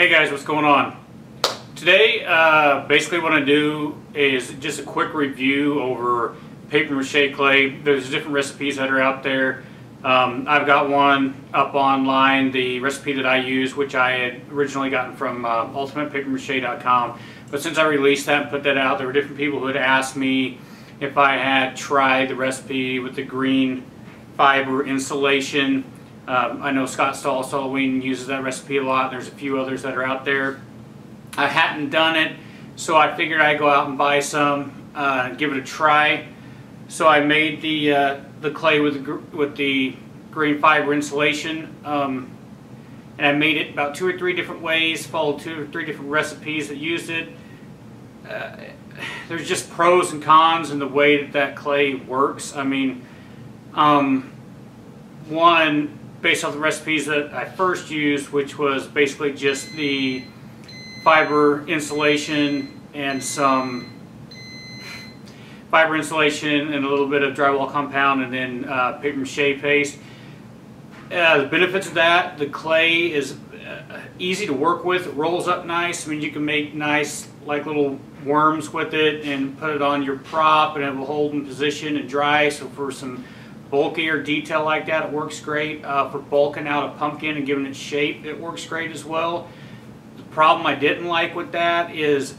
Hey guys, what's going on? Today, basically what I do is just a quick review over paper mache clay. There's different recipes that are out there. I've got one up online, the recipe that I use, which I had originally gotten from ultimatepapermache.com. But since I released that and put that out, there were different people who had asked me if I had tried the recipe with the green fiber insulation. I know Scott Halloween uses that recipe a lot. There's a few others that are out there. I hadn't done it, so I figured I'd go out and buy some, give it a try. So I made the clay with the green fiber insulation, and I made it about 2 or 3 different ways, followed 2 or 3 different recipes that used it. There's just pros and cons in the way that clay works. I mean, one, based off the recipes that I first used, which was basically just the fiber insulation and some fiber insulation and a little bit of drywall compound and then paper mache paste. The benefits of that, the clay is easy to work with. It rolls up nice. I mean, you can make nice like little worms with it and put it on your prop and it will hold in position and dry. So for some bulkier detail like that, it works great. For bulking out a pumpkin and giving it shape, it works great as well. The problem I didn't like with that is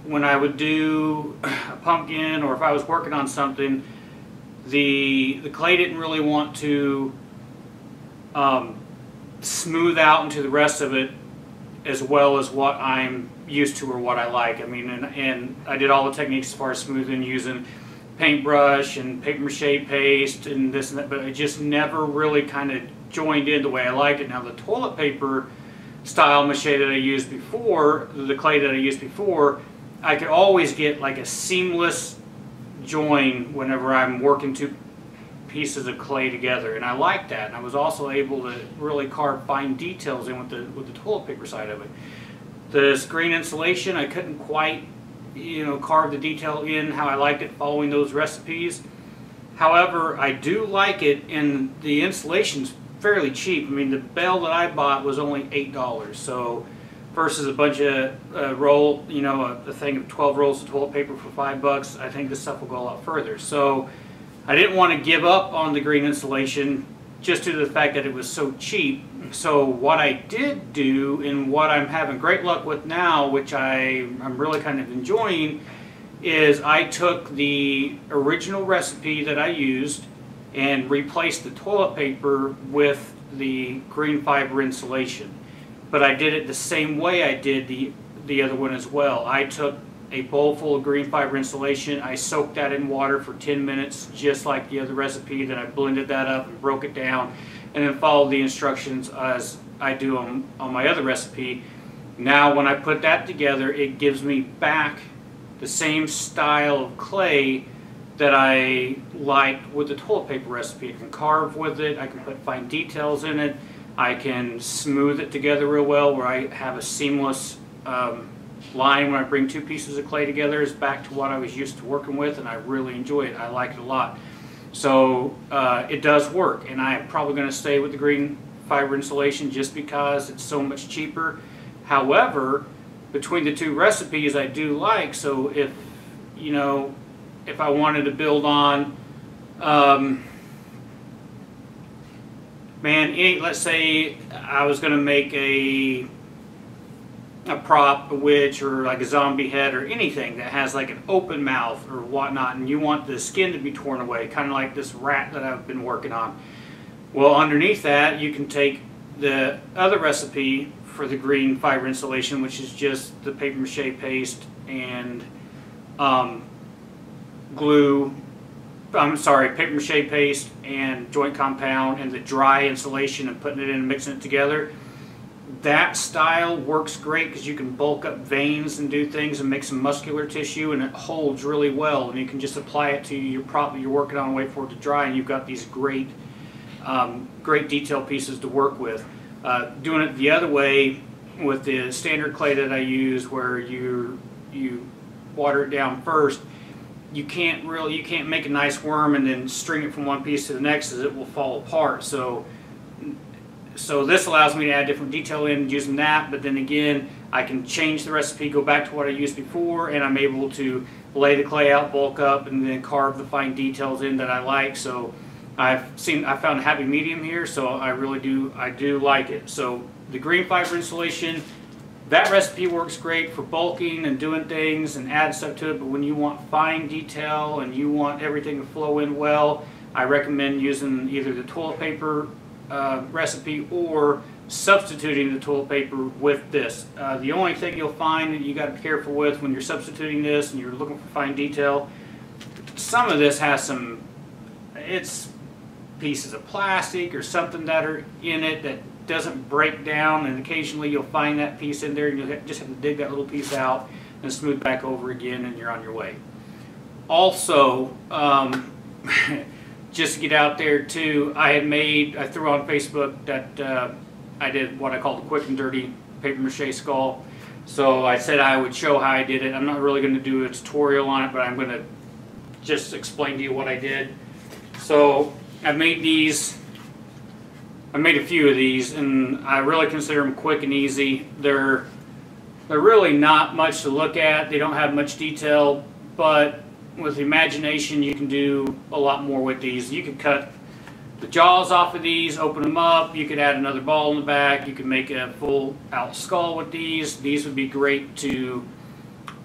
when I would do a pumpkin, or if I was working on something, the clay didn't really want to smooth out into the rest of it as well as what I'm used to or what I like. I mean, and I did all the techniques as far as smoothing, using paintbrush and paper mache paste and this and that, but it just never really kind of joined in the way I liked it. Now the toilet paper style mache that I used before, the clay that I used before, I could always get like a seamless join whenever I'm working 2 pieces of clay together, and I liked that. And I was also able to really carve fine details in with the toilet paper side of it. This green insulation, I couldn't quite, carve the detail in how I liked it following those recipes. However, I do like it, and the insulation's fairly cheap. I mean, the bale that I bought was only $8, so versus a bunch of a thing of 12 rolls of toilet paper for $5, I think this stuff will go a lot further. So I didn't want to give up on the green insulation just due to the fact that it was so cheap. So what I did do, and what I'm having great luck with now, which I'm really kind of enjoying, is I took the original recipe that I used and replaced the toilet paper with the green fiber insulation. But I did it the same way I did the other one as well. I took a bowl full of green fiber insulation, I soaked that in water for 10 minutes just like the other recipe, then I blended that up and broke it down and then followed the instructions as I do on my other recipe. Now when I put that together, it gives me back the same style of clay that I liked with the toilet paper recipe. I can carve with it, I can put fine details in it, I can smooth it together real well where I have a seamless line when I bring 2 pieces of clay together. Is back to what I was used to working with, and I really enjoy it. I like it a lot. So it does work, and I'm probably going to stay with the green fiber insulation just because it's so much cheaper. However, between the 2 recipes I do like, so if I wanted to build on let's say I was going to make a prop, a witch, or like a zombie head, or anything that has like an open mouth or whatnot, and you want the skin to be torn away, kind of like this rat that I've been working on. Well, underneath that, you can take the other recipe for the green fiber insulation, which is just the paper mache paste and paper mache paste and joint compound and the dry insulation, and putting it in and mixing it together. That style works great because you can bulk up veins and do things and make some muscular tissue, and it holds really well, and you can just apply it to your prop that you're working on and wait for it to dry, and you've got these great detail pieces to work with. Doing it the other way with the standard clay that I use, where you water it down first, you can't make a nice worm and then string it from one piece to the next, as it will fall apart. So So this allows me to add different detail in using that, but then again, I can change the recipe, go back to what I used before, and I'm able to lay the clay out, bulk up, and then carve the fine details in that I like. So I found a happy medium here, so I do like it. So the green fiber insulation, that recipe works great for bulking and doing things and add stuff to it, but when you want fine detail and you want everything to flow in well, I recommend using either the toilet paper recipe or substituting the toilet paper with this. The only thing you'll find that you got to be careful with when you're substituting this and you're looking for fine detail, some of this has it's pieces of plastic or something that are in it that doesn't break down, and occasionally you'll find that piece in there and you'll just have to dig that little piece out and smooth back over again, and you're on your way. Also, just to get out there too, I threw on Facebook that I did what I call the quick and dirty paper mache skull. So I said I would show how I did it. I'm not really going to do a tutorial on it, but I'm going to just explain to you what I did. So I made these. I made a few of these, and I really consider them quick and easy. They're really not much to look at. They don't have much detail, but with imagination you can do a lot more with these. You could cut the jaws off of these, open them up, you could add another ball in the back, you could make a full out skull with these. These would be great to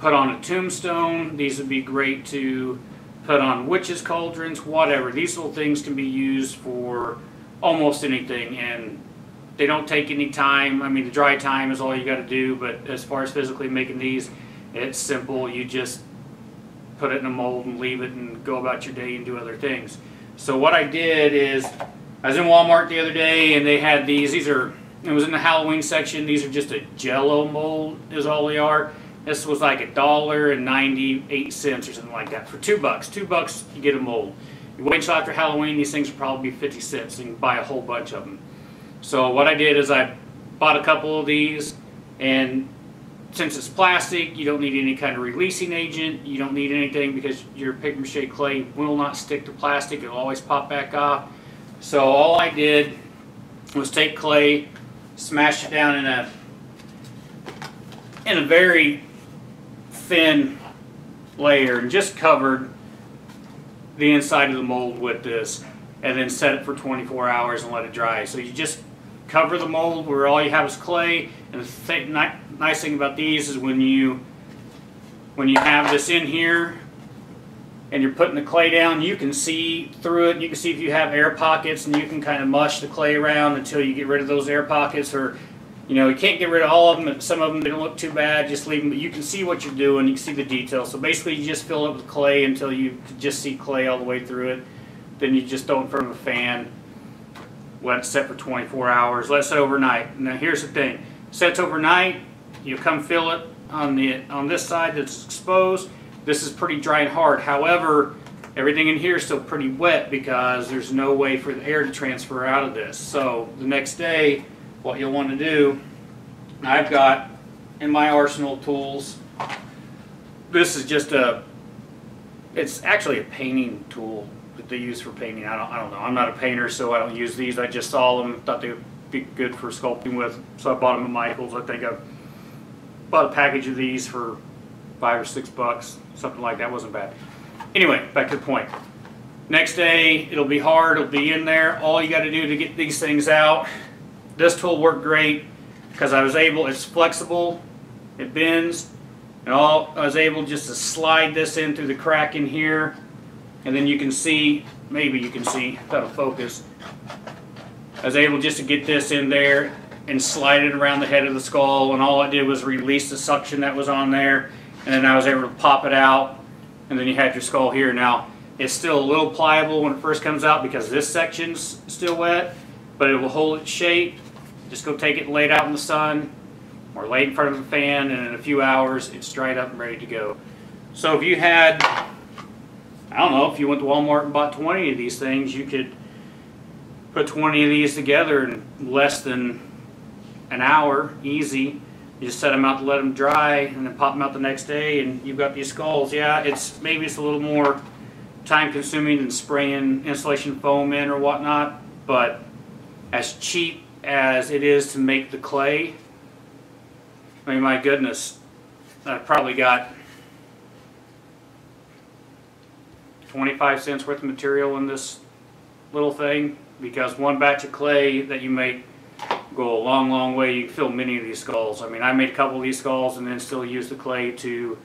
put on a tombstone. These would be great to put on witches' cauldrons, whatever. These little things can be used for almost anything, and they don't take any time. I mean, the dry time is all you got to do, but as far as physically making these, it's simple. You just put it in a mold and leave it and go about your day and do other things. So what I did is, I was in Walmart the other day and they had these. It was in the Halloween section. These are just a Jello mold is all they are. This was like $1.98 or something like that for $2. $2 you get a mold. You wait until after Halloween, these things will probably be 50 cents. You can buy a whole bunch of them. So what I did is I bought a couple of these, and since it's plastic, you don't need any kind of releasing agent. You don't need anything because your paper mache clay will not stick to plastic. It'll always pop back off. So all I did was take clay, smash it down in a very thin layer, and just covered the inside of the mold with this, and then set it for 24 hours and let it dry. So you just cover the mold where all you have is clay, and the nice thing about these is when you have this in here and you're putting the clay down, you can see through it. You can see if you have air pockets, and you can kind of mush the clay around until you get rid of those air pockets. Or you can't get rid of all of them, but some of them, they don't look too bad, just leave them. But you can see what you're doing, you can see the details. So basically you just fill it with clay until you can just see clay all the way through it. Then you just throw it in front of a fan, let it set for 24 hours, let it set overnight. Now here's the thing, sets overnight, you come fill it on this side that's exposed. This is pretty dry and hard. However, everything in here is still pretty wet because there's no way for the air to transfer out of this. So the next day, what you'll want to do, I've got in my arsenal of tools, this is just it's actually a painting tool that they use for painting. I don't know. I'm not a painter, so I don't use these. I just saw them, thought they would be good for sculpting with, so I bought them at Michael's. I think I bought a package of these for $5 or $6, something like that. It wasn't bad. Anyway, back to the point. Next day, it'll be hard. It'll be in there. All you got to do to get these things out. This tool worked great because it's flexible, it bends, and I was able just to slide this in through the crack in here, and then you can see, maybe you can see, that'll focus. I was able just to get this in there and slide it around the head of the skull, and all I did was release the suction that was on there, and then I was able to pop it out, and then you had your skull here. Now, it's still a little pliable when it first comes out because this section's still wet, but it will hold its shape. Just go take it and lay it out in the sun or lay it in front of a fan, and in a few hours it's dried up and ready to go. So if you had, I don't know, if you went to Walmart and bought 20 of these things, you could put 20 of these together in less than an hour, easy. You just set them out to let them dry and then pop them out the next day, and you've got these skulls. Yeah, maybe it's a little more time consuming than spraying insulation foam in or whatnot, but as cheap as it is to make the clay. I mean, my goodness, I've probably got 25 cents worth of material in this little thing, because one batch of clay that you make go a long, long way. You can fill many of these skulls. I mean, I made a couple of these skulls and then still use the clay to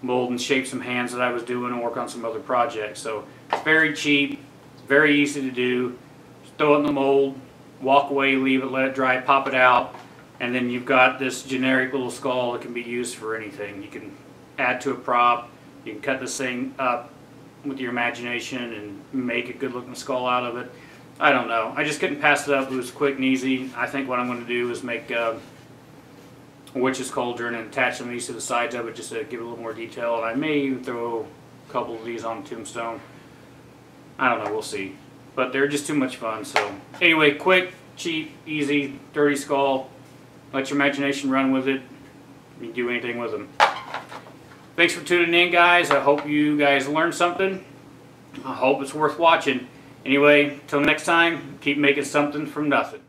mold and shape some hands that I was doing and work on some other projects. So it's very cheap, very easy to do. Just throw it in the mold, walk away, leave it, let it dry, pop it out, and then you've got this generic little skull that can be used for anything. You can add to a prop, you can cut this thing up with your imagination and make a good looking skull out of it. I don't know. I just couldn't pass it up. It was quick and easy. I think what I'm going to do is make a witch's cauldron and attach some of these to the sides of it just to give it a little more detail. And I may even throw a couple of these on a tombstone. I don't know. We'll see. But they're just too much fun. So anyway, quick, cheap, easy, dirty skull. Let your imagination run with it. You can do anything with them. Thanks for tuning in, guys. I hope you guys learned something. I hope it's worth watching. Anyway, till next time, keep making something from nothing.